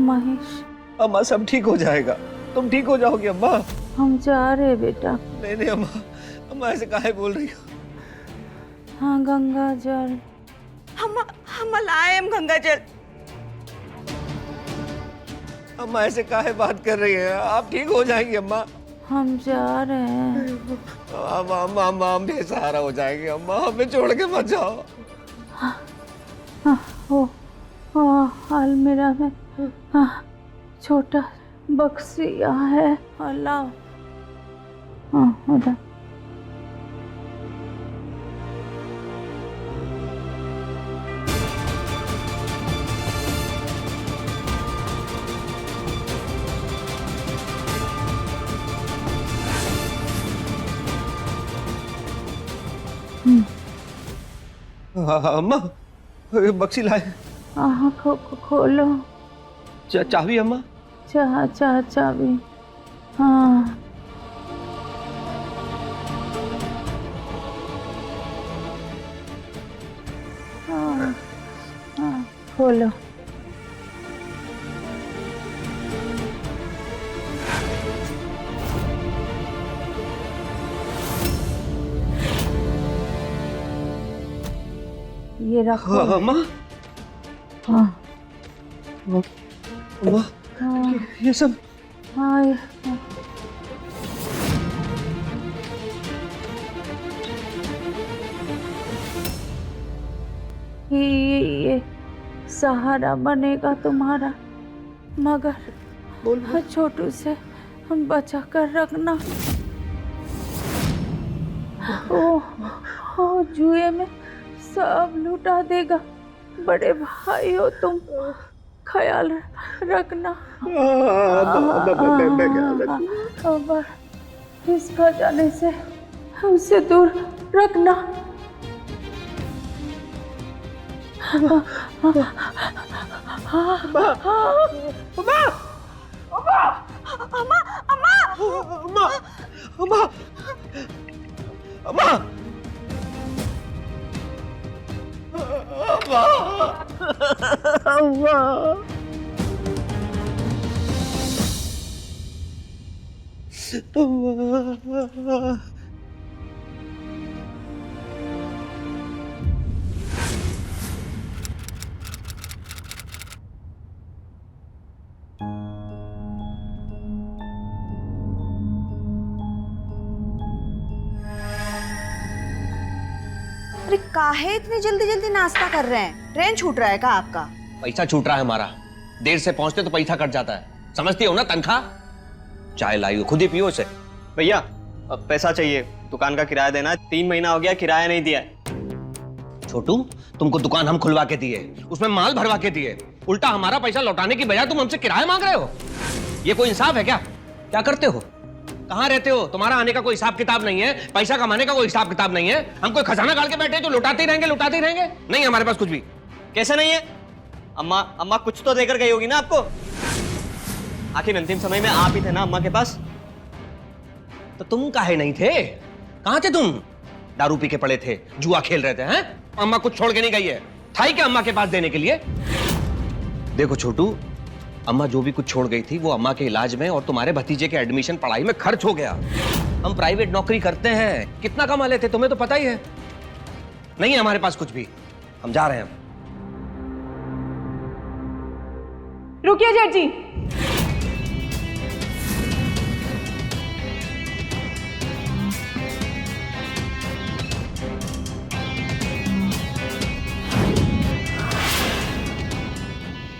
महेश, अम्मा सब ठीक हो जाएगा, तुम ठीक हो जाओगी अम्मा। हम जा रहे बेटा। नहीं नहीं अम्मा, अम्मा ऐसे काहे बोल रही हो? हाँ गंगा जल। हम लाए हम गंगा जल। अम्मा ऐसे काहे बात कर रही है? आप ठीक हो जाएंगी अम्मा। हम जा रहे हैं। अम्मा अम्मा अम्मा हम बेसहारा हो जाएंगे अम्मा, हमें छोड़ के मत जाओ। वो अलमीरा में छोटा बक्सिया है। अल्लाह। हाँ उधर। अम्मा बक्सी लाए। खोलो। चाबी अम्मा? चाबी। हाँ खोलो। ये रखो अम्मा। हाँ अम्मा ये सब? हाँ ये सहारा बनेगा तुम्हारा, मगर बोल। छोटू से हम बचा कर रखना। ओ जुए में सब लुटा देगा। बड़े भाई हो तुम, ख्याल रखना। अब इस खजाने से हमसे दूर रखना। अरे काहे इतनी जल्दी जल्दी नाश्ता कर रहे हैं? ट्रेन छूट रहा है क्या आपका? पैसा छूट रहा है हमारा, देर से पहुंचते तो पैसा कट जाता है, समझती हो ना? तनख्वाह। चाय लाई हो, खुद ही पियो उसे। भैया अब पैसा चाहिए, दुकान का किराया देना है। 3 महीना हो गया किराया नहीं दिया है। छोटू तुमको दुकान हम खुलवा के दिए, उसमें माल भरवा के दिए, उल्टा हमारा पैसा लौटाने की बजाय तुम हमसे किराया मांग रहे हो। ये कोई इंसाफ है क्या? क्या करते हो? कहाँ रहते हो? तुम्हारा आने का कोई हिसाब किताब नहीं है, पैसा कमाने का कोई हिसाब किताब नहीं है। हम कोई खजाना गाड़ के बैठे जो लुटाते ही रहेंगे? नहीं हमारे पास कुछ भी। कैसे नहीं है? अम्मा कुछ तो देकर गई होगी ना आपको। आखिर अंतिम समय में आप ही थे ना अम्मा के पास। तो तुम काहे नहीं थे? कहाँ थे तुम? दारू पी के पड़े थे, जुआ खेल रहे थे हैं? अम्मा कुछ छोड़ के नहीं गई है, था ही क्या अम्मा के पास देने के लिए? देखो छोटू, अम्मा जो भी कुछ छोड़ गई थी वो अम्मा के इलाज में और तुम्हारे भतीजे के एडमिशन पढ़ाई में खर्च हो गया। हम प्राइवेट नौकरी करते हैं, कितना कमा लेते तुम्हें तो पता ही है। नहीं है हमारे पास कुछ भी, हम जा रहे हैं। रुकिए जेठ जी।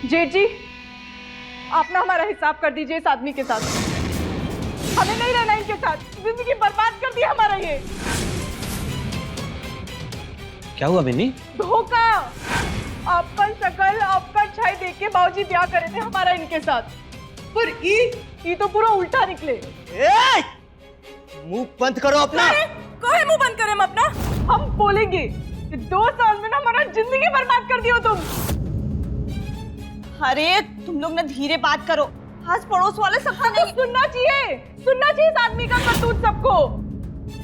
जेठ जी आप ना हमारा हिसाब कर दीजिए इस आदमी के साथ। हमें नहीं रहना इनके साथ, जिंदगी बर्बाद कर दिया हमारा ये। क्या हुआ मिनी? धोखा। आपका शकल आपका छाई देख के बाबूजी ब्याह करे थे हमारा इनके साथ, पर ये तो पूरा उल्टा निकले। मुंह बंद करो अपना। कहे मुंह बंद करें हम अपना? हम बोलेंगे 2 साल में ना हमारा जिंदगी बर्बाद कर दियो तुम। अरे तुम लोग ना धीरे बात करो, आस पड़ोस वाले सबको नहीं सुनना चाहिए इस आदमी का करतूत सबको।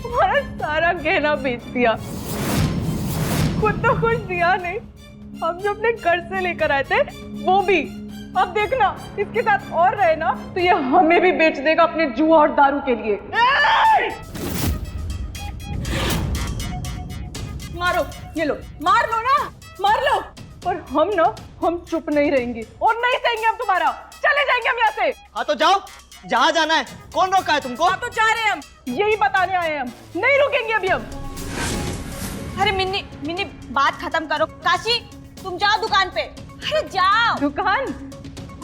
हमारा सारा गहना बेच दिया, खुद तो कुछ दिया नहीं। हम जो अपने घर से लेकर आए थे वो भी अब देखना इसके साथ और रहे ना तो ये हमें भी बेच देगा अपने जुआ और दारू के लिए। मारो, ये लो, मार लो ना, मार लो। और हम चुप नहीं रहेंगे और नहीं सहेंगे हम तुम्हारा। चले जाएंगे हम यहाँ से। हाँ तो जाओ, जहाँ जाना है। कौन रोका है तुमको? हाँ तो जा रहे हैं हम, यही बताने आए हैं हम, नहीं रुकेंगे अभी हम। अरे मिन्नी मिन्नी बात खत्म करो। काशी तुम जाओ दुकान पे। अरे जाओ। दुकान?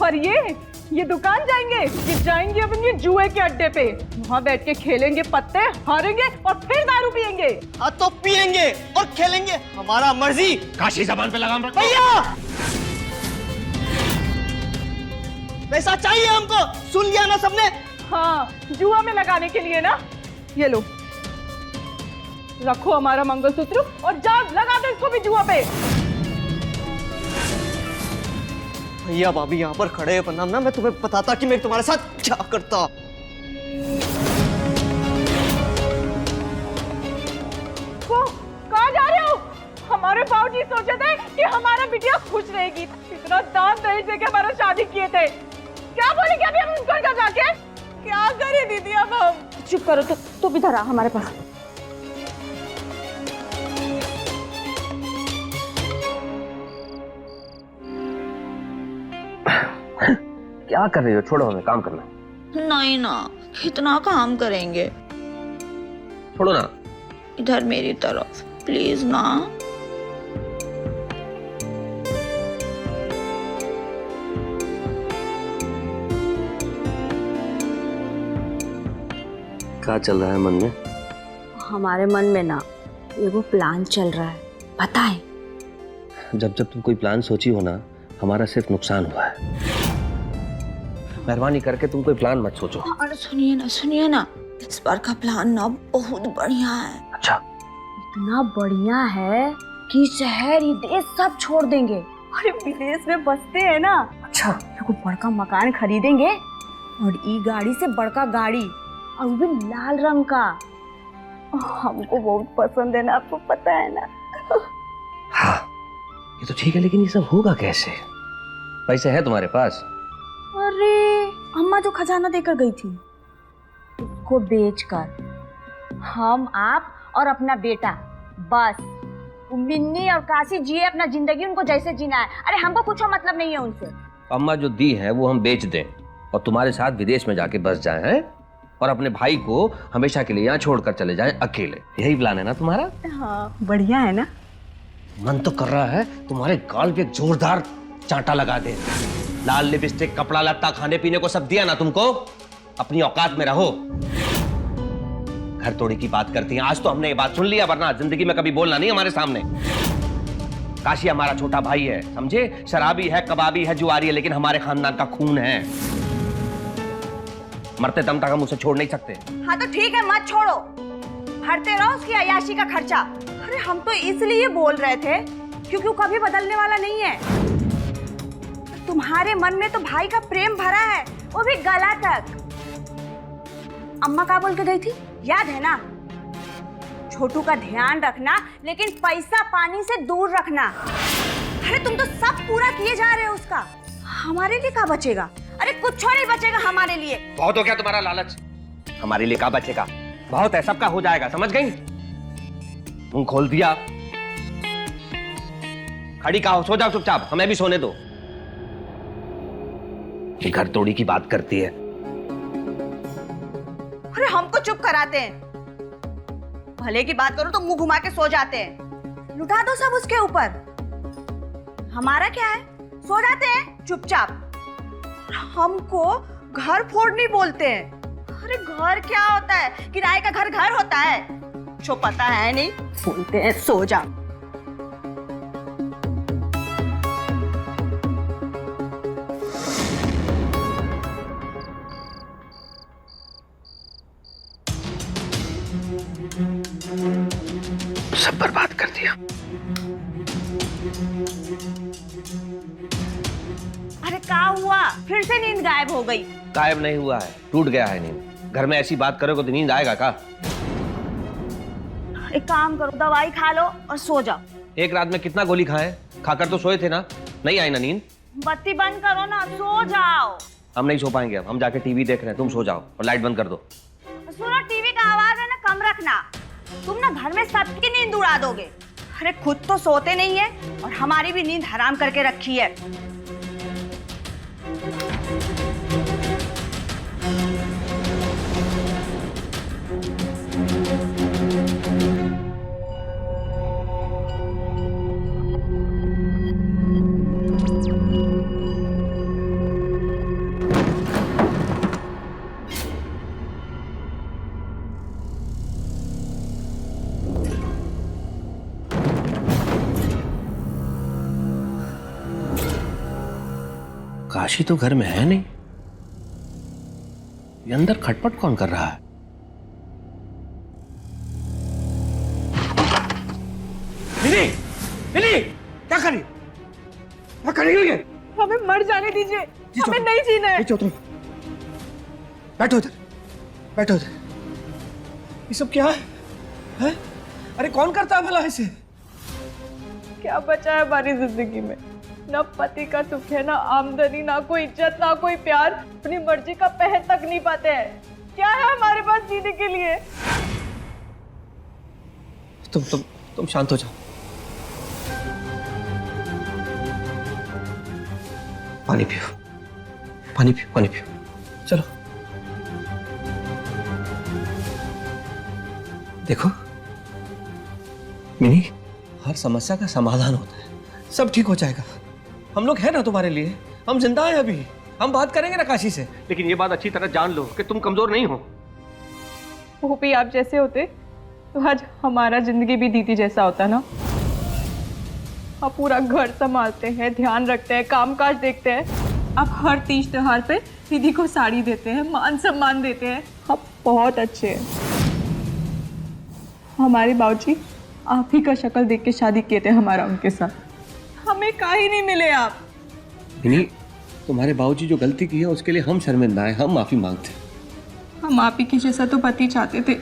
और ये दुकान जाएंगे? ये जाएंगे अपने जुए के अड्डे पे, वहाँ बैठ के खेलेंगे पत्ते, हारेंगे और फिर दारू पियेंगे। हाँ तो पियेंगे और खेलेंगे, हमारा मर्जी। काशी जबान पे लगाम रखो। भैया पैसा चाहिए हमको, सुन लिया ना सबने? हाँ, जुआ में लगाने के लिए ना। ये लो, रखो हमारा मंगलसूत्र और जाओ लगा दो इसको भी जुआ पे। भैया भाभी यहाँ पर खड़े हैं, वरना ना मैं तुम्हें बताता कि मैं तुम्हारे साथ क्या करता। कहाँ जा रहे हो? हमारे बाबूजी सोचे थे कि हमारा बिटिया खुश रहेगी, इतना दान दहेज देके हमारा शादी किए थे। क्या बोलेंगे अभी हम उनको घर जाके? क्या करें दीदी अब हम? चुप करो, तो भी धरा हमारे पास। क्या कर रही हो? छोड़ो, हमें काम करना है। नहीं ना, कितना काम करेंगे। छोड़ो ना। इधर मेरी तरफ प्लीज ना। क्या चल रहा है मन में? हमारे मन में ना एगो प्लान चल रहा है, पता है? जब तुम कोई प्लान सोची हो ना, हमारा सिर्फ नुकसान हुआ है। मेहरबानी करके तुम कोई प्लान मत सोचो। अरे सुनिए ना, इस बार का प्लान ना बहुत बढ़िया है। अच्छा? इतना बढ़िया है कि शहर ही देश सब छोड़ देंगे। अरे विदेश में बसते हैं ना। अच्छा, एगो बड़का मकान खरीदेंगे और ई गाड़ी से बड़का गाड़ी, और वो भी लाल रंग का। हमको बहुत पसंद है ना, आपको पता है ना। हाँ, ये तो ठीक है, लेकिन ये सब होगा कैसे? पैसे है तुम्हारे पास? अरे अम्मा जो खजाना देकर गई थी, उसको बेचकर हम, आप और अपना बेटा, बस मिन्नी और काशी जिए अपना जिंदगी, उनको जैसे जीना है। अरे हमको कुछ मतलब नहीं है उनसे। अम्मा जो दी है वो हम बेच दें और तुम्हारे साथ विदेश में जाके बस जाएं, हैं? और अपने भाई को हमेशा के लिए यहाँ छोड़कर चले जाएं अकेले। यही प्लान है ना तुम्हारा? हाँ, बढ़िया है ना। मन तो कर रहा है तुम्हारे गाल पे एक जोरदार चांटा लगा दे। लाल लिपस्टिक, कपड़ा लत्ता, खाने पीने को सब दिया ना तुमको। अपनी औकात में रहो। घर तोड़ी की बात करती हैं। आज तो हमने ये बात सुन लिया, वरना जिंदगी में कभी बोलना नहीं हमारे सामने। काशी हमारा छोटा भाई है, समझे? शराबी है, कबाबी है, जुआरी है, लेकिन हमारे खानदान का खून है। मरते दम तक हम उसे छोड़ नहीं सकते। हाँ तो ठीक है, मत छोड़ो, भरते रहो उसकी अय्याशी का खर्चा। अरे हम तो इसलिए बोल रहे थे क्योंकि वो कभी बदलने वाला नहीं है। तुम्हारे मन में तो भाई का प्रेम भरा है, वो भी गला तक। अम्मा क्या बोल के गई थी, याद है ना? छोटू का ध्यान रखना, लेकिन पैसा पानी से दूर रखना। अरे तुम तो सब पूरा किए जा रहे हो उसका, हमारे लिए क्या बचेगा? अरे कुछ नहीं बचेगा हमारे लिए। बहुत हो गया तुम्हारा लालच। हमारे लिए क्या बचेगा? बहुत है, सबका हो जाएगा, समझ गई? मुंह खोल दिया, खड़ी का हो, सो जाओ चुपचाप, हमें भी सोने दो। घर तोड़ी की बात करती है। अरे हमको चुप कराते हैं, भले की बात करो तो मुंह घुमा के सो जाते हैं। लुटा दो सब उसके ऊपर, हमारा क्या है? सो जाते हैं चुपचाप। हमको घर फोड़नी बोलते हैं। अरे घर क्या होता है? किराए का घर घर होता है? जो पता है नहीं, बोलते हैं सो जा। सब बर्बाद कर दिया। अरे क्या हुआ? फिर से नींद गायब हो गई? गायब नहीं हुआ है, टूट गया है नींद। घर में ऐसी बात करोगे तो नींद आएगा का? एक काम करो, दवाई खा लो और सो जाओ। एक रात में कितना गोली खाए? खाकर तो सोए थे ना, नहीं आई ना नींद? बत्ती बंद करो ना, सो जाओ। हम नहीं सो पाएंगे अब, हम जाके टीवी देख रहे हैं, तुम सो जाओ और लाइट बंद कर दो। सुनो, टीवी का आवाज है ना कम रखना, तुम ना घर में सबकी नींद उड़ा दोगे। अरे खुद तो सोते नहीं है और हमारी भी नींद हराम करके रखी है। काशी तो घर में है नहीं, ये अंदर खटपट कौन कर रहा है? मिनी, मिनी, क्या कर रही? क्या कर रही है? हमें मर जाने दीजिए, हमें नहीं जीना है। नीचे उतरो, बैठो इधर, बैठो इधर। ये सब क्या है? अरे कौन करता है भला ऐसे? क्या बचा है हमारी जिंदगी में? ना पति का सुख है, ना आमदनी, ना कोई इज्जत, ना कोई प्यार। अपनी मर्जी का पहर तक नहीं पाते हैं। क्या है हमारे पास जीने के लिए? तुम शांत हो जाओ। पानी पियो, पानी पियो, पानी पियो। चलो देखो मिनी, हर समस्या का समाधान होता है, सब ठीक हो जाएगा। हम लोग हैं ना तुम्हारे लिए, हम जिंदा हैं अभी, हम बात करेंगे ना काशी से। लेकिन ये बात अच्छी तरह जान लो कि तुम कमजोर नहीं हो। वो भी आप जैसे होते तो आज हमारा जिंदगी भी दीदी जैसा होता ना। आप पूरा घर संभालते हैं, ध्यान रखते हैं, कामकाज देखते हैं। आप हर तीज त्योहार पे दीदी को साड़ी देते हैं, मान सम्मान देते हैं। आप बहुत अच्छे हैं। हमारे बाबूजी आप ही का शक्ल देख के शादी किए थे हमारा उनके साथ। हमें काहे नहीं मिले आप। मिनी, तुम्हारे बाबूजी जो गलती की है उसके लिए हम शर्मिंदा हैं, हम माफी मांगते हैं। हम आप ही की जैसा तो पति चाहते थे।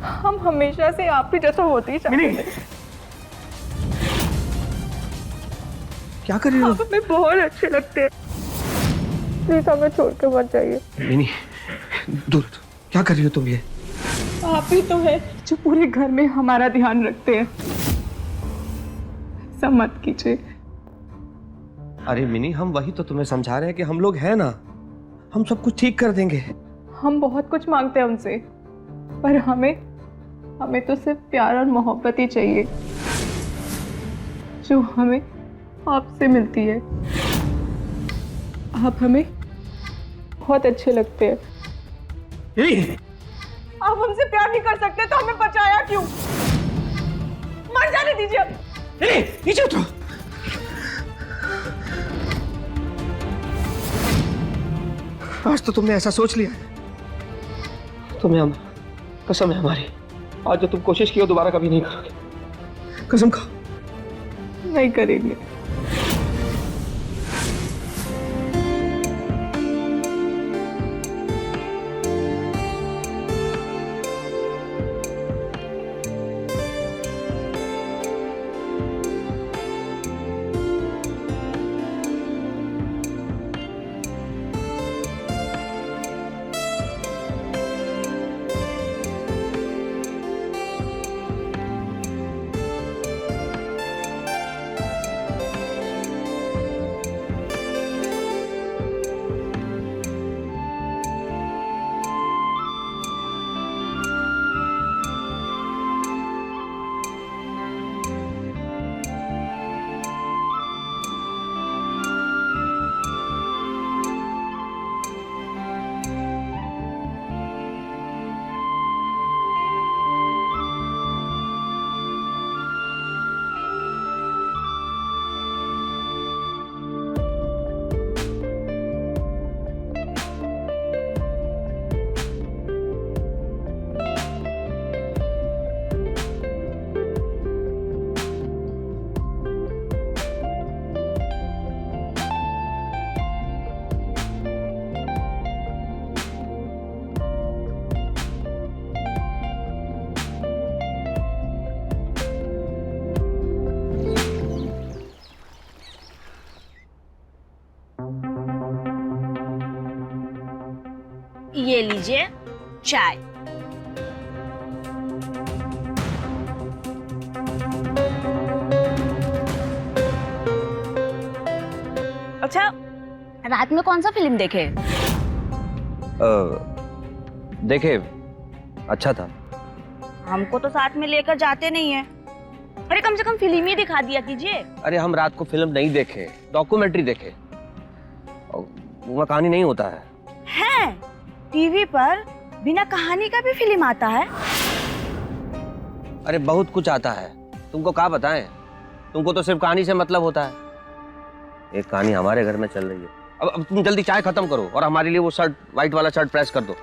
हम हमेशा से आप ही जैसा होते ही चाहते थे। क्या कर रही हो? आप हमें बहुत अच्छे लगते हैं। प्लीज हमें छोड़ के मत जाइए। मिनी, दूर हटो। क्या कर रही हो तुम ये? आप ही तो है जो पूरे घर में हमारा ध्यान रखते हैं। ऐसा मत कीजिए। अरे मिनी, हम वही तो तुम्हें समझा रहे हैं कि हम लोग हैं ना, हम सब कुछ ठीक कर देंगे। हम बहुत कुछ मांगते हैं उनसे, पर हमें तो सिर्फ प्यार और मोहब्बत ही चाहिए जो हमें आपसे मिलती है। आप हमें बहुत अच्छे लगते हैं। आप हमसे प्यार नहीं कर सकते तो हमें बचाया क्यों? मर जाने दीजिए अब। नीचे उतरो। आज तो तुमने ऐसा सोच लिया है, तुम्हें कसम है हमारी, आज जो तुम कोशिश की हो दोबारा कभी नहीं करोगे। कसम खाओ। नहीं करेंगे। ये लीजिए चाय। अच्छा, रात में कौन सा फिल्म देखे? देखे, अच्छा था। हमको तो साथ में लेकर जाते नहीं है। अरे कम से कम फिल्म ही दिखा दिया कीजिए। अरे हम रात को फिल्म नहीं देखे, डॉक्यूमेंट्री देखे। वो कहानी नहीं होता है। टीवी पर बिना कहानी का भी फिल्म आता है। अरे बहुत कुछ आता है, तुमको क्या बताएं? तुमको तो सिर्फ कहानी से मतलब होता है। एक कहानी हमारे घर में चल रही है। अब तुम जल्दी चाय खत्म करो और हमारे लिए वो शर्ट, व्हाइट वाला शर्ट प्रेस कर दो।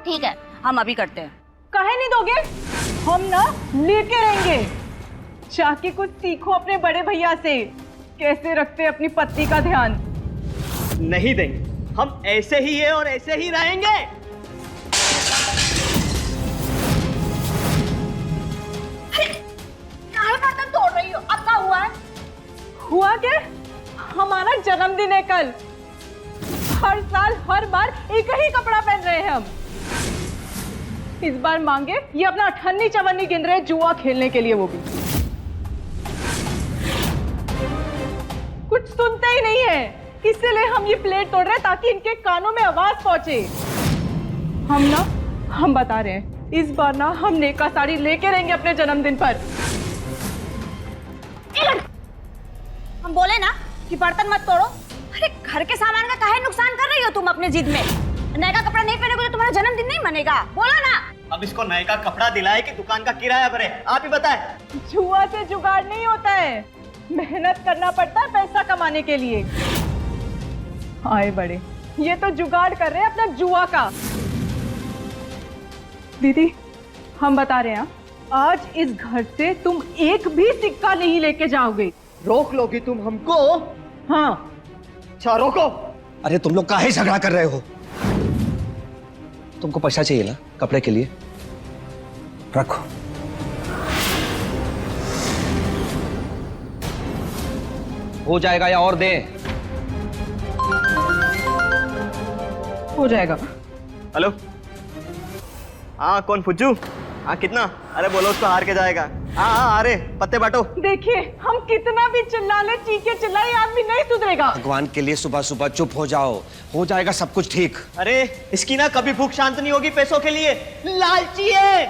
ठीक है, हम अभी करते हैं। काहे नहीं दोगे? हम ना लेके रहेंगे। जाके कुछ सीखो अपने बड़े भैया से, कैसे रखते हैं अपनी पत्नी का ध्यान। नहीं देंगे, हम ऐसे ही है और ऐसे ही रहेंगे। काहे बर्तन तोड़ रही हो? अब क्या हुआ है? हुआ क्या? हमारा जन्मदिन है कल। हर साल हर बार एक ही कपड़ा पहन रहे हैं हम। इस बार मांगे ये अपना 98 चवन्नी गिन रहे जुआ खेलने के लिए, वो भी कुछ सुनते ही नहीं है। इसीलिए हम ये प्लेट तोड़ रहे हैं ताकि इनके कानों में आवाज पहुंचे। हम बता रहे हैं, इस बार ना हम नेका साड़ी लेके रहेंगे अपने जन्मदिन पर। हम बोले ना कि बर्तन मत तोड़ो। अरे घर के सामान का काहे नुकसान कर रही हो तुम अपने जिद में? नए का कपड़ा नहीं पहनोगे तो तुम्हारा जन्मदिन नहीं मनेगा। बोलो ना। अब इसको नए का कपड़ा दिलाए कि दुकान का किराया भरे, आप ही बताएं। जुआ से जुगाड़ नहीं होता है, मेहनत करना पड़ता है पैसा कमाने के लिए। आए बड़े, ये तो जुगाड़ कर रहे हैं अपना जुआ का। दीदी, हम बता रहे हैं, आज इस घर से तुम एक भी सिक्का नहीं लेके जाओगे। रोक लोगी तुम हमको? हाँ। अच्छा रोको। अरे तुम लोग काहे झगड़ा कर रहे हो? तुमको पैसा चाहिए ना कपड़े के लिए, रखो। हो जाएगा या और दें? हो जाएगा। हेलो, हाँ कौन फुज्जू? हाँ कितना? अरे बोलो उसको हार के जाएगा। हाँ अरे पत्ते बांटो। देखिए, हम कितना भी चिल्ला ले, चीखे चिल्लाए, आदमी नहीं सुधरेगा। भगवान के लिए सुबह सुबह चुप हो जाओ, हो जाएगा सब कुछ ठीक। अरे इसकी ना कभी भूख शांत नहीं होगी पैसों के लिए। लालची है,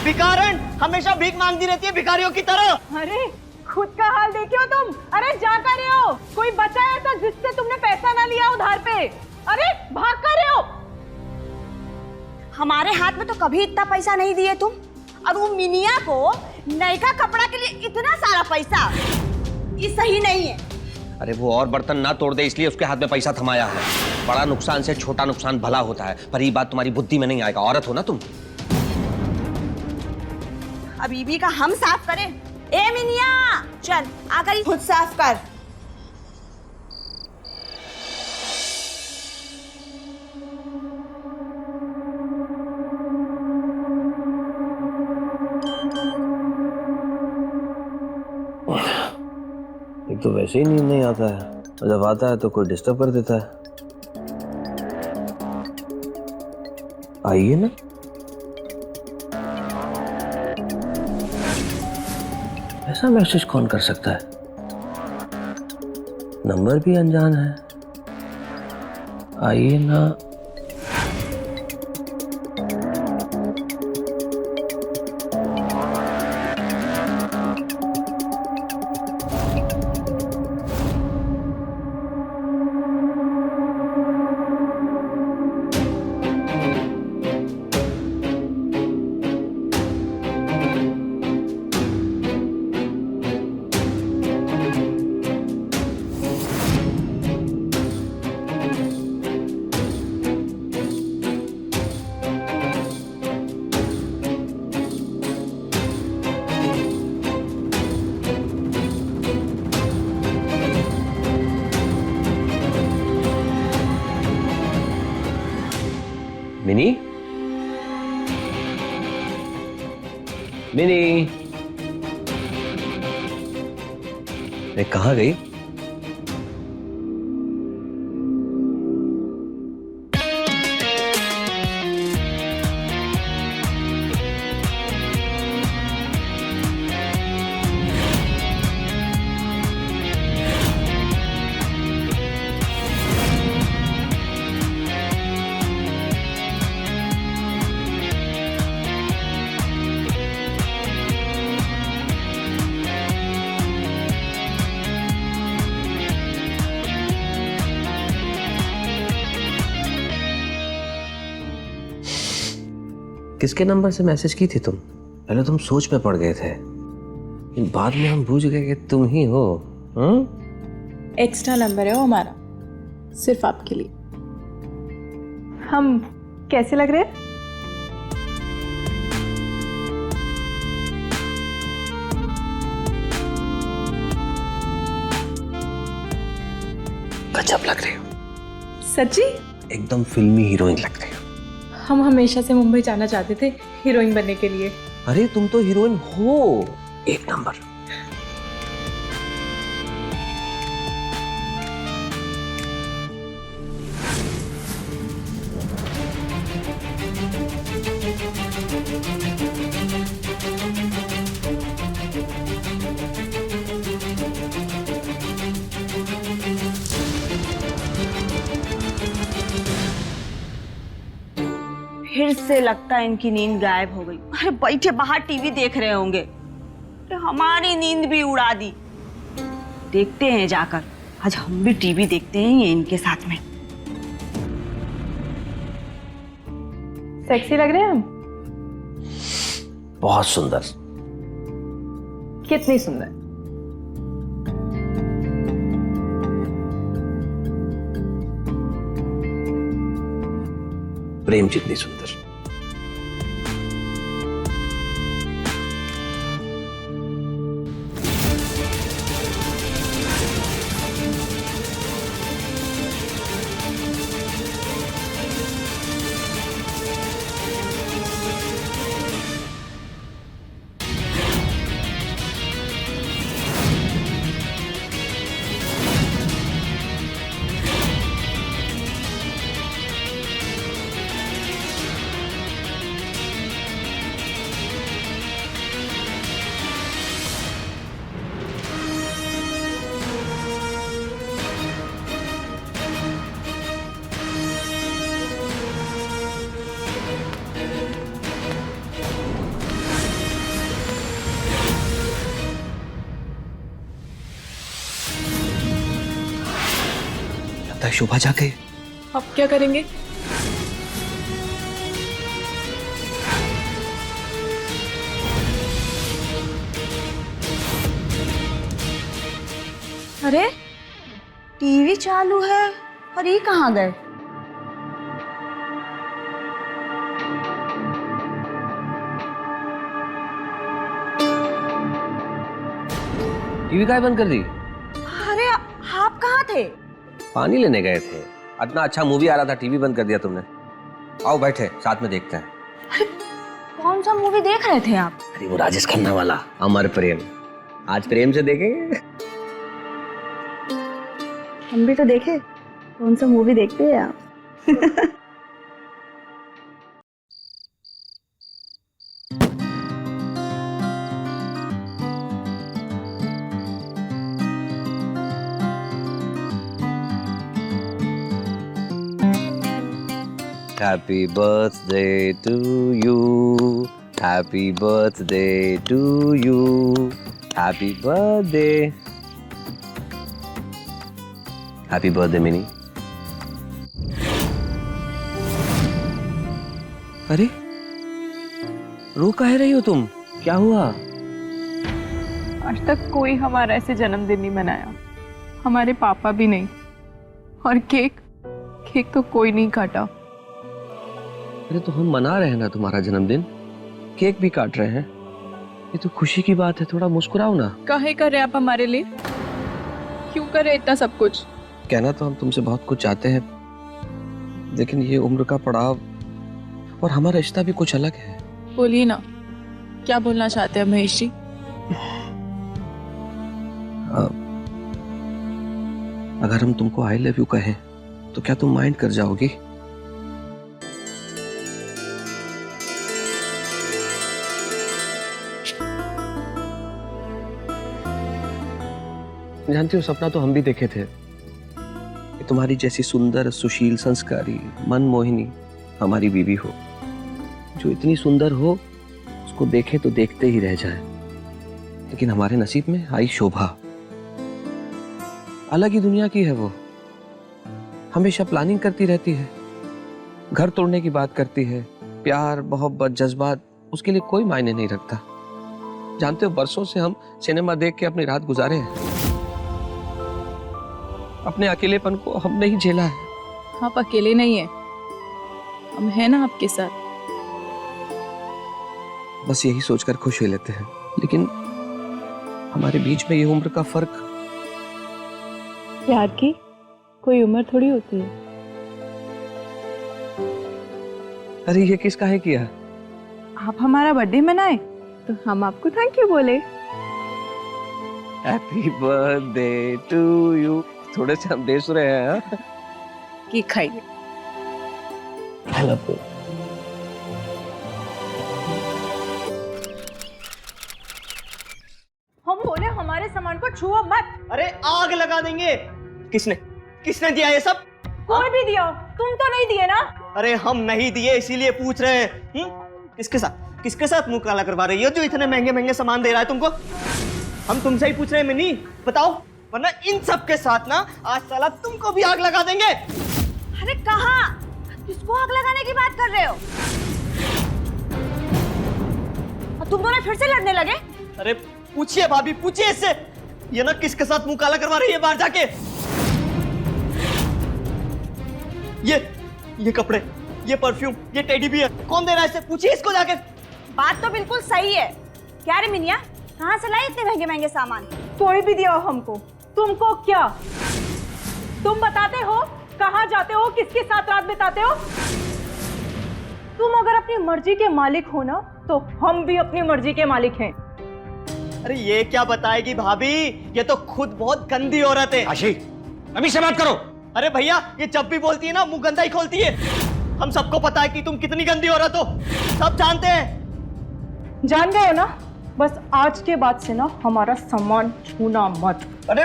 भिखारन, हमेशा भीख मांगती रहती है भिखारियों की तरह। अरे खुद का हाल देखियो तुम। अरे जा कर रहे हो? कोई बचा है ऐसा जिससे तुमने पैसा ना लिया उधार पे? अरे भाग कर रहे हो? हमारे हाथ में तो कभी इतना पैसा नहीं दिए तुम, और वो मिनिया को नए का कपड़ा के लिए इतना सारा पैसा, ये सही नहीं है। अरे वो और बर्तन ना तोड़ दे इसलिए उसके हाथ में पैसा थमाया है। बड़ा नुकसान से छोटा नुकसान भला होता है, पर ये बात तुम्हारी बुद्धि में नहीं आएगा। औरत हो ना तुम। अब बीबी का हम साफ करें? ए मिनिया, चल आकर खुद साफ कर। एक तो वैसे ही नींद नहीं आता है, और जब आता है तो कोई डिस्टर्ब कर देता है। आइए ना। ऐसा मैसेज कौन कर सकता है? नंबर भी अनजान है। आइए ना। मिनी, मिनी, ये कहाँ गई? किसके नंबर से मैसेज की थी तुम? पहले तुम सोच में पड़ गए थे, लेकिन बाद में हम बूझ गए कि तुम ही हो। एक्स्ट्रा नंबर है वो हमारा, सिर्फ आपके लिए। हम कैसे लग रहे हैं? गजब लग रही हो, सच्ची? एकदम फिल्मी हीरोइन लग रही हो। हम हमेशा से मुंबई जाना चाहते थे हीरोइन बनने के लिए। अरे तुम तो हीरोइन हो, एक नंबर। फिर से लगता है इनकी नींद गायब हो गई। अरे बैठे बाहर टीवी देख रहे होंगे कि हमारी नींद भी उड़ा दी। देखते हैं जाकर, आज हम भी टीवी देखते हैं ये इनके साथ में। सेक्सी लग रहे हैं हम? बहुत सुंदर। कितनी सुंदर? प्रेम जितनी सुंदर। लगता है शोभा जा गई। अब क्या करेंगे? अरे टीवी चालू है और ये कहाँ गए? टीवी काहे बंद कर दी? अरे आप कहाँ थे? पानी लेने गए थे। इतना अच्छा मूवी आ रहा था, टीवी बंद कर दिया तुमने। आओ बैठे, साथ में देखते हैं। कौन सा मूवी देख रहे थे आप? अरे वो राजेश खन्ना वाला अमर प्रेम। आज प्रेम से देखेंगे। हम भी तो देखे। कौन सा मूवी देखते हैं आप? Happy birthday to you. Happy birthday to you. Happy birthday. Happy birthday mini. अरे रो काहे रही हो तुम? क्या हुआ? आज तक कोई हमारा ऐसे जन्मदिन नहीं मनाया, हमारे पापा भी नहीं। और केक तो कोई नहीं काटा। अरे तो हम मना रहे हैं ना तुम्हारा जन्मदिन, केक भी काट रहे हैं। ये तो खुशी की बात है, थोड़ा मुस्कुराओ ना। काहे कर रहे आप हमारे लिए? क्यों कर रहे इतना सब कुछ? कहना तो हम तुमसे बहुत कुछ चाहते हैं, लेकिन ये उम्र का पड़ाव और हमारा रिश्ता भी कुछ अलग है। बोलिए ना, क्या बोलना चाहते हैं महेश जी? अगर हम तुमको आई लव यू कहें तो क्या तुम माइंड कर जाओगी? जानती हो, सपना तो हम भी देखे थे कि तुम्हारी जैसी सुंदर, सुशील, संस्कारी, मनमोहिनी हमारी बीवी हो, जो इतनी सुंदर हो उसको देखे तो देखते ही रह जाए। लेकिन हमारे नसीब में आई शोभा। अलग ही दुनिया की है वो। हमेशा प्लानिंग करती रहती है, घर तोड़ने की बात करती है, प्यार मोहब्बत जज्बात उसके लिए कोई मायने नहीं रखता। जानते हो, बरसों से हम सिनेमा देख के अपनी रात गुजारे हैं। अपने अकेलेपन को हम नहीं झेला है। आप अकेले नहीं है, हम हैं ना आपके साथ। बस यही सोचकर खुश हो लेते हैं, लेकिन हमारे बीच में ये उम्र का फर्क। प्यार की कोई उम्र थोड़ी होती है। अरे ये किसका है किया? आप हमारा बर्थडे मनाए तो हम आपको थैंक यू बोले। Happy birthday to you. थोड़े से हम देश रहे हैं। हाँ? की खाइए। I love you. हम बोले हमारे सामान को छुओ मत। अरे आग लगा देंगे। किसने किसने दिया ये सब? कोई भी दिया, तुम तो नहीं दिए ना। अरे हम नहीं दिए, इसीलिए पूछ रहे हैं। किसके साथ मुंह काला करवा रही हो जो इतने महंगे महंगे सामान दे रहा है तुमको? हम तुमसे ही पूछ रहे हैं मिनी, बताओ, वरना इन सब के साथ ना आज साला तुमको भी आग लगा देंगे। अरे कहाँ? किसको आग लगाने की बात कर रहे हो? और तुम दोनों फिर से लड़ने लगे? अरे पूछिए भाभी, पूछिए इससे, ये ना किसके साथ मुंह काला करवा रही है बाहर जाके। ये कपड़े, ये परफ्यूम, ये टेडी बियर कौन दे रहा है इसे? पूछिए इसको जाके। बात तो बिल्कुल सही है। क्या रे मिनिया, कहाँ से लाई इतने महंगे महंगे सामान? कोई भी दिया हमको, तुमको क्या? तुम बताते हो कहाँ जाते हो, किसके साथ रात बिताते हो? तुम अगर अपनी मर्जी के मालिक हो ना, तो हम भी अपनी मर्जी के मालिक हैं। अरे ये क्या बताएगी भाभी, ये तो खुद बहुत गंदी औरत है। आशी, अभी से बात करो। अरे भैया, ये जब भी बोलती है ना मुंह गंदा ही खोलती है। हम सबको पता है कि तुम कितनी गंदी औरत हो, सब जानते हैं। जान गए हो ना? बस आज के बाद से ना हमारा सामान छूना मत। अरे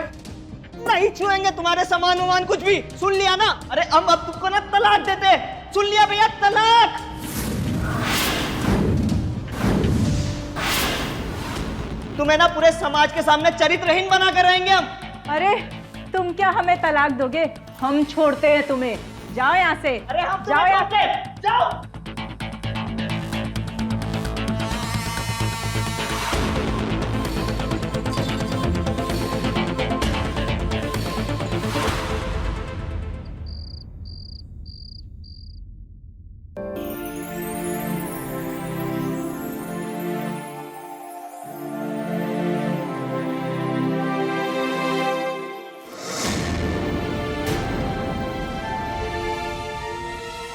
नहीं छुएंगे तुम्हारे सामान वामान कुछ भी, सुन लिया ना? अरे हम अब तुमको ना तलाक देते हैं। सुन लिया भैया, तलाक। तुम्हें ना पूरे समाज के सामने चरित्रहीन बना कर रहेंगे हम। अरे तुम क्या हमें तलाक दोगे? हम छोड़ते हैं तुम्हें। जाओ यहाँ से। अरे हम जाओ यहाँ से। जाओ।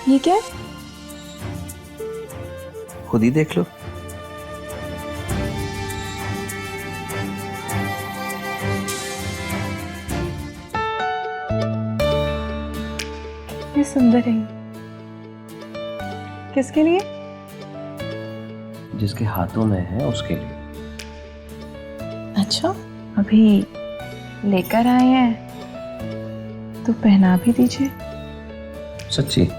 ये क्या है? खुद ही देख लो। ये सुंदर है। किसके लिए? जिसके हाथों में है उसके लिए। अच्छा, अभी लेकर आए हैं तो पहना भी दीजिए। सच्ची?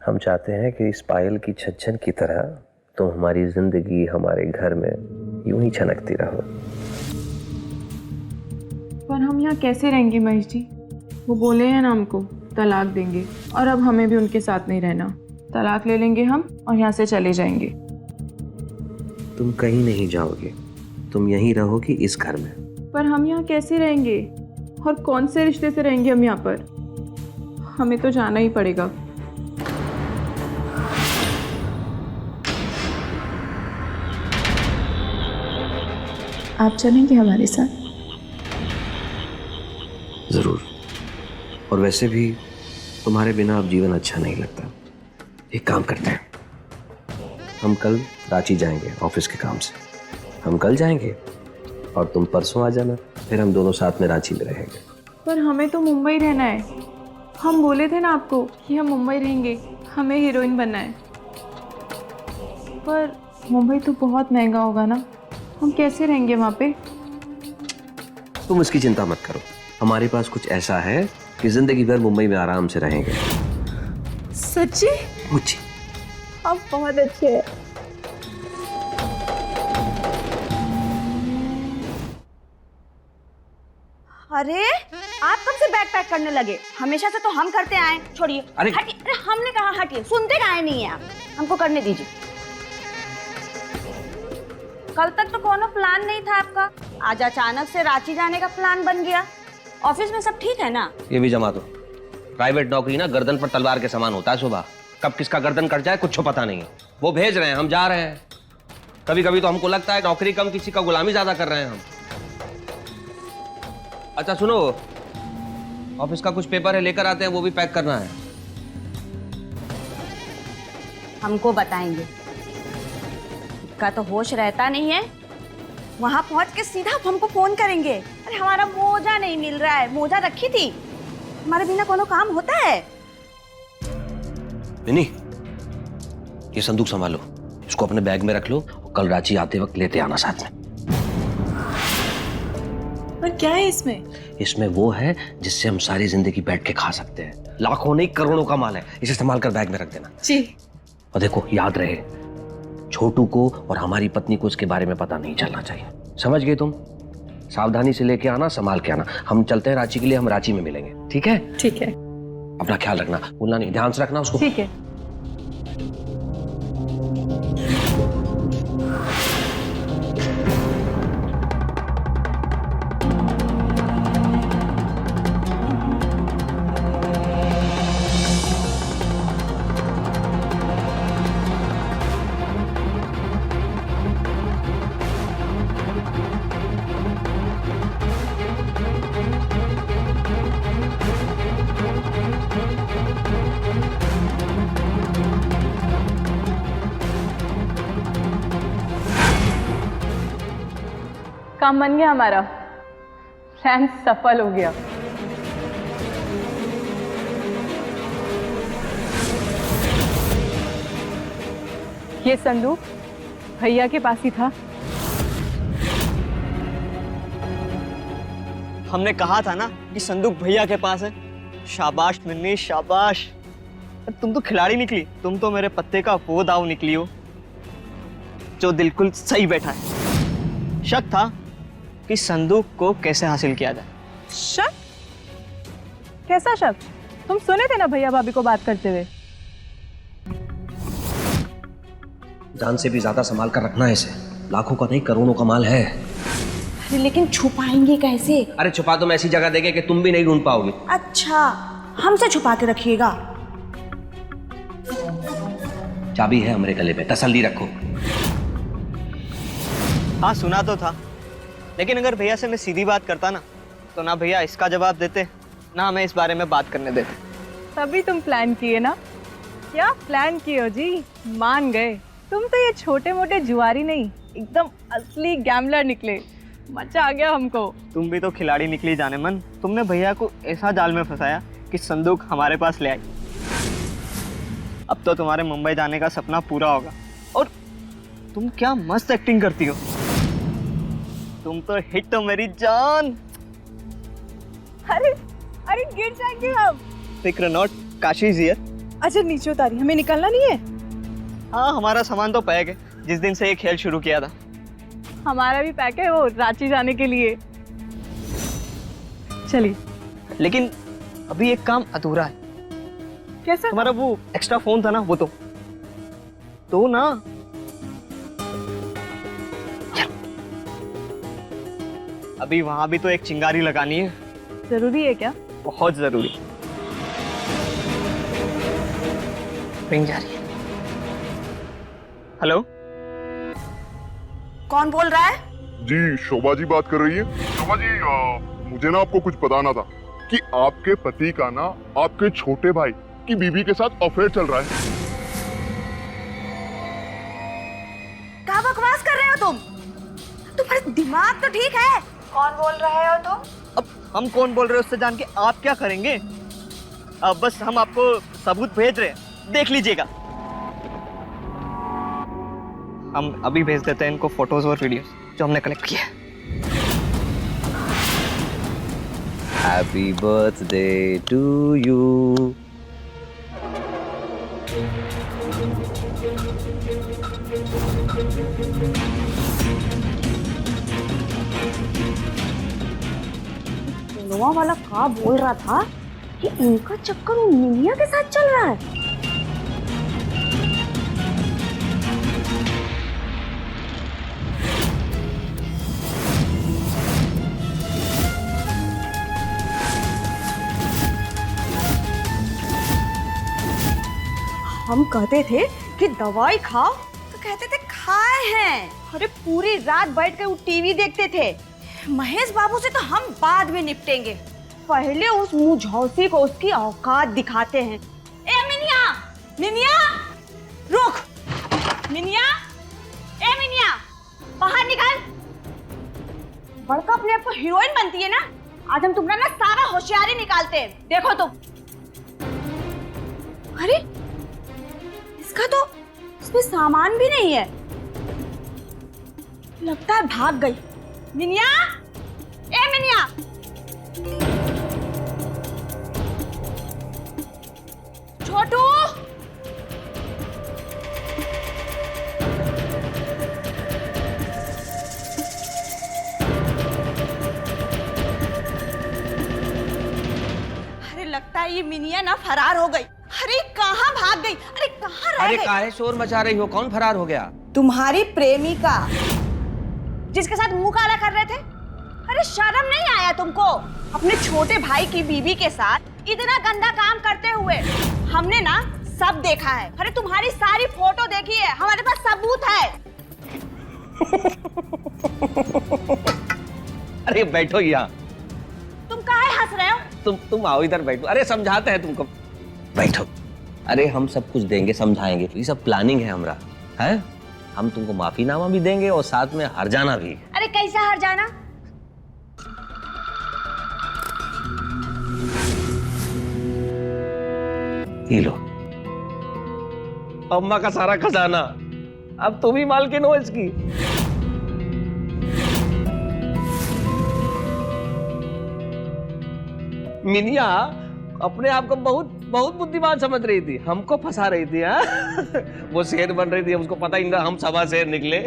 हम चाहते हैं कि इस पायल की छज्जन की तरह तुम हमारी जिंदगी हमारे घर में यूं ही छनकती रहो। पर हम यहाँ कैसे रहेंगे महेश जी? वो बोले हैं ना हमको तलाक देंगे, और अब हमें भी उनके साथ नहीं रहना। तलाक ले लेंगे हम और यहाँ से चले जाएंगे। तुम कहीं नहीं जाओगे, तुम यहीं रहोगी इस घर में। पर हम यहाँ कैसे रहेंगे और कौन से रिश्ते से रहेंगे हम यहाँ पर? हमें तो जाना ही पड़ेगा। आप चलेंगे हमारे साथ? जरूर। और वैसे भी तुम्हारे बिना अब जीवन अच्छा नहीं लगता। एक काम करते हैं, हम कल रांची जाएंगे ऑफिस के काम से। हम कल जाएंगे और तुम परसों आ जाना, फिर हम दोनों साथ में रांची में रहेंगे। पर हमें तो मुंबई रहना है। हम बोले थे ना आपको कि हम मुंबई रहेंगे, हमें हीरोइन बनना है। पर मुंबई तो बहुत महंगा होगा ना, हम कैसे रहेंगे वहाँ पे? तुम इसकी चिंता मत करो, हमारे पास कुछ ऐसा है कि जिंदगी भर मुंबई में आराम से रहेंगे। सच्ची? मुझे आप बहुत अच्छे हैं। अरे आप कब से बैग पैक करने लगे? हमेशा से तो हम करते आए। छोड़िए। अरे हटिए। अरे हमने कहा हटिए, सुनते काहे नहीं है आप? हमको करने दीजिए। कल तक तो कोनो प्लान नहीं था आपका, आज अचानक से रांची जाने का प्लान बन गया। ऑफिस में सब ठीक है ना? ये भी जमा दो। प्राइवेट नौकरी ना गर्दन पर तलवार के समान होता है सुबह, कब किसका गर्दन कट जाए कुछ पता नहीं है। वो भेज रहे हैं, हम जा रहे हैं। कभी कभी तो हमको लगता है नौकरी कम किसी का गुलामी ज्यादा कर रहे हैं हम। अच्छा सुनो, ऑफिस का कुछ पेपर है, लेकर आते हैं, वो भी पैक करना है। हमको बताएंगे, इसका तो होश रहता नहीं है। वहां पहुंच के सीधा हमको फोन करेंगे। अरे हमारा मोजा नहीं मिल रहा है, मोजा रखी थी। हमारे बिना कोनो काम होता है? नहीं, ये संदूक संभालो, इसको अपने बैग में रख लो और कल रांची आते वक्त लेते आना साथ में। पर क्या है इसमें? इसमें वो है जिससे हम सारी जिंदगी बैठ के खा सकते हैं। लाखों नहीं करोड़ों का माल है, इसे संभाल कर बैग में रख देना। जी। और देखो याद रहे, छोटू को और हमारी पत्नी को इसके बारे में पता नहीं चलना चाहिए। समझ गए तुम? सावधानी से लेके आना, संभाल के आना। हम चलते हैं रांची के लिए, हम रांची में मिलेंगे। ठीक है? ठीक है। अपना ख्याल रखना, भूलना नहीं, ध्यान से रखना उसको। ठीक है। काम बन गया हमारा, प्लान सफल हो गया। ये संदूक भैया के पास ही था। हमने कहा था ना कि संदूक भैया के पास है। शाबाश नन्ही, शाबाश। तुम तो खिलाड़ी निकली। तुम तो मेरे पत्ते का वो दाव निकली हो जो बिल्कुल सही बैठा है। शक था कि संदूक को कैसे हासिल किया जाए। शक? कैसा शक? तुम सुने थे ना भैया भाभी को बात करते हुए? जान से भी ज्यादा संभाल कर रखना है इसे, लाखों का नहीं करोड़ों का माल है। अरे लेकिन छुपाएंगे कैसे? अरे छुपा तो हम ऐसी जगह देंगे कि तुम भी नहीं ढूंढ पाओगे। अच्छा, हमसे छुपा के रखिएगा। चाबी है हमारे गले पे, तसल्ली रखो। हाँ सुना तो था, लेकिन अगर भैया से मैं सीधी बात करता ना तो ना भैया इसका जवाब देते, ना हमें इस बारे में बात करने देते। तभी तुम प्लान किए ना? क्या प्लान किए हो जी, मान गए। तुम तो ये छोटे मोटे जुआरी नहीं, एकदम असली गैम्बलर निकले। मजा आ गया हमको। तुम भी तो खिलाड़ी निकली जाने मन। तुमने भैया को ऐसा जाल में फंसाया कि संदूक हमारे पास ले आई। अब तो तुम्हारे मुंबई जाने का सपना पूरा होगा। और तुम क्या मस्त एक्टिंग करती हो। तुम तो हिट हो मेरी जान। अरे अरे गिर जाएंगे हम। फिक्र नॉट, काशी इज हियर। अच्छा नीचे उतारी, हमें निकलना नहीं है। हाँ, हमारा सामान तो पैक है जिस दिन से ये खेल शुरू किया था। हमारा भी पैक है वो रांची जाने के लिए। चलिए। लेकिन अभी एक काम अधूरा है। कैसा? तुम्हारा वो एक्स्ट्रा फोन था ना, वो तो ना। अभी वहां भी तो एक चिंगारी लगानी है। जरूरी है क्या? बहुत जरूरी। रिंग जा रही है। हेलो, कौन बोल रहा है? जी, शोभा जी बात कर रही है। शोभा जी, मुझे ना आपको कुछ बताना था कि आपके पति का ना आपके छोटे भाई की बीवी के साथ अफेयर चल रहा है। क्या बकवास कर रहे हो तुम? तुम्हारा दिमाग तो ठीक है? कौन बोल रहे हो तुम? अब हम कौन बोल रहे हैं उससे जान के आप क्या करेंगे? अब बस हम आपको सबूत भेज रहे हैं, देख लीजिएगा। हम अभी भेज देते हैं इनको फोटोज और वीडियोस जो हमने कलेक्ट किया है। Happy birthday to you. नोआ वाला का बोल रहा था कि इनका चक्कर उन मिनिया के साथ चल रहा है। हम कहते थे कि दवाई खाओ तो कहते थे खाए हैं। अरे पूरी रात बैठ कर वो टीवी देखते थे। महेश बाबू से तो हम बाद में निपटेंगे, पहले उस मुझौसी को उसकी औकात दिखाते हैं। ए मिनिया, मिनिया रुक। मिनिया, ए मिनिया बाहर निकल। बड़का अपने आप को हीरोइन बनती है ना, आज हम तुम्हारा ना सारा होशियारी निकालते हैं। देखो तुम। अरे इसका तो इसमें सामान भी नहीं है, लगता है भाग गई। मिनिया, ए मिनिया, छोटू, अरे लगता है ये मिनिया ना फरार हो गई। अरे कहाँ भाग गई? अरे कहाँ रह अरे गई? काहे शोर मचा रही हो? कौन फरार हो गया? तुम्हारी प्रेमिका जिसके साथ मुंह काला कर रहे थे। अरे शर्म नहीं आया तुमको? अपने छोटे भाई की बीवी के साथ इतना गंदा काम करते हुए हमने ना सब देखा है। अरे तुम्हारी सारी फोटो देखी है, हमारे पास सबूत है। अरे बैठो यहाँ। तुम काहे हंस रहे हो? तुम आओ इधर बैठो। अरे समझाते हैं तुमको। बैठो। अरे हम सब कुछ देंगे, समझाएंगे। ये सब प्लानिंग है हमारा, है? हम तुमको माफीनामा भी देंगे और साथ में हर जाना भी। अरे कैसा हर जाना? ये लो अम्मा का सारा खजाना, अब तुम ही मालकिन हो इसकी। मिनिया अपने आप को बहुत बहुत बुद्धिमान समझ रही थी, हमको फंसा रही थी। हाँ? वो शेर बन रही थी, उसको पता ही नहीं हम सवा शेर निकले।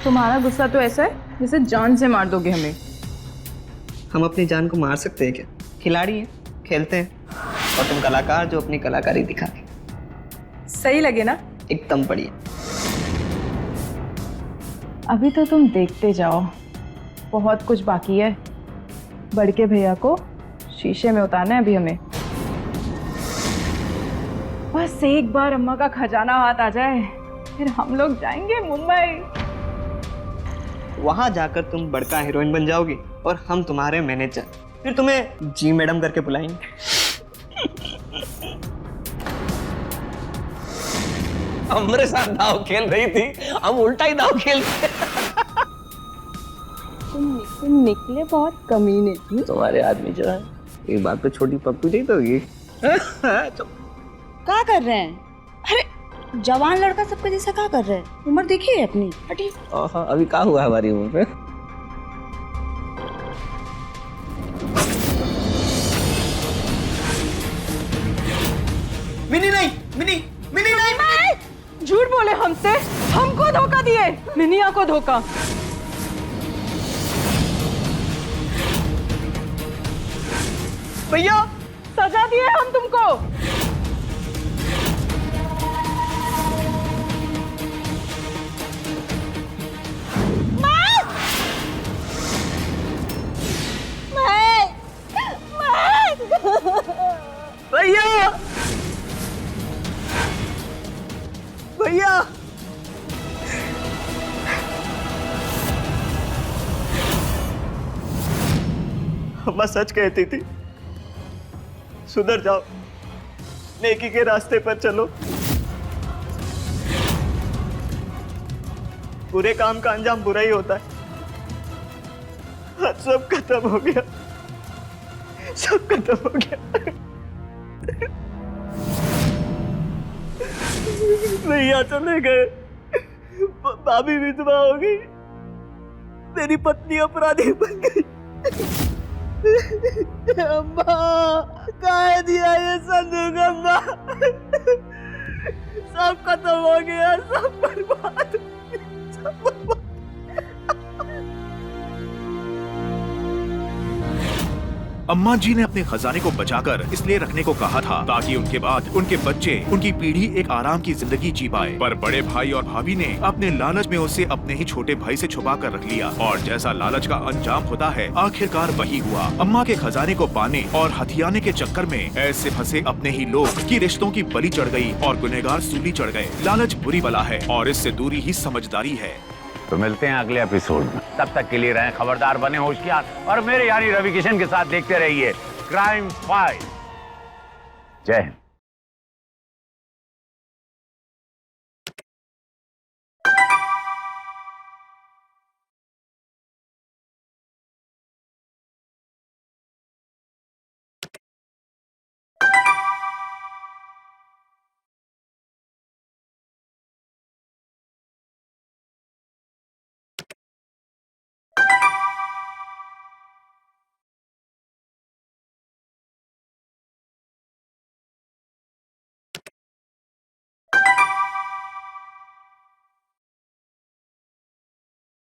तुम्हारा गुस्सा तो ऐसा है जैसे जान से मार दोगे हमें। हम अपनी जान को मार सकते हैं क्या? खिलाड़ी हैं, खेलते हैं, और तुम कलाकार जो अपनी कलाकारी दिखा के। सही लगे ना? एकदम बढ़िया। अभी तो तुम देखते जाओ, बहुत कुछ बाकी है। बड़के भैया को शीशे में उतारना है अभी हमें। बस एक बार अम्मा का खजाना हाथ आ जाए, फिर हम लोग जाएंगे मुंबई। वहां जाकर तुम बड़का हीरोइन बन जाओगी और हम तुम्हारे मैनेजर। फिर तुम्हें जी मैडम करके बुलाएंगे। हमारे साथ दाव खेल रही थी, हम उल्टा ही दाव खेलते। तुम निकले बहुत कमीने थी। तुम्हारे आदमी जो है, एक बात पे छोटी पप्पू नहीं तो होगी। क्या कर रहे हैं? अरे जवान लड़का सबके जैसा क्या कर रहे हैं? उम्र देखिए अपनी। हटिए। अभी कहाँ हुआ हमारी उम्र पे? मिनी नहीं, मिनी मिनी नहीं। झूठ बोले हमसे, हमको धोखा दिए, मिनिया को धोखा। भैया सजा दिए हम तुमको। भैया भैया अम्मा सच कहती थी, सुधर जाओ, नेकी के रास्ते पर चलो। बुरे काम का अंजाम बुरा ही होता है। आज सब खत्म हो गया, सब खत्म हो गया। भैया चले गए, भाभी विधवा हो गई, मेरी पत्नी अपराधी बन गई। अम्मा कहा दिया ये संदूक अम्मा? सब खत्म हो गया, सब बर्बाद, सब बर्बाद। अम्मा जी ने अपने खजाने को बचाकर इसलिए रखने को कहा था ताकि उनके बाद उनके बच्चे, उनकी पीढ़ी एक आराम की जिंदगी जी पाए। पर बड़े भाई और भाभी ने अपने लालच में उसे अपने ही छोटे भाई से छुपा कर रख लिया, और जैसा लालच का अंजाम होता है आखिरकार वही हुआ। अम्मा के खजाने को पाने और हथियाने के चक्कर में ऐसे फंसे अपने ही लोग कि रिश्तों की बलि चढ़ गई और गुनहगार सूली चढ़ गए। लालच बुरी बला है और इससे दूरी ही समझदारी है। तो मिलते हैं अगले एपिसोड में, तब तक के लिए रहें खबरदार, बने होशियार और मेरे यानी रवि किशन के साथ देखते रहिए क्राइम फाइल। जय हिंद।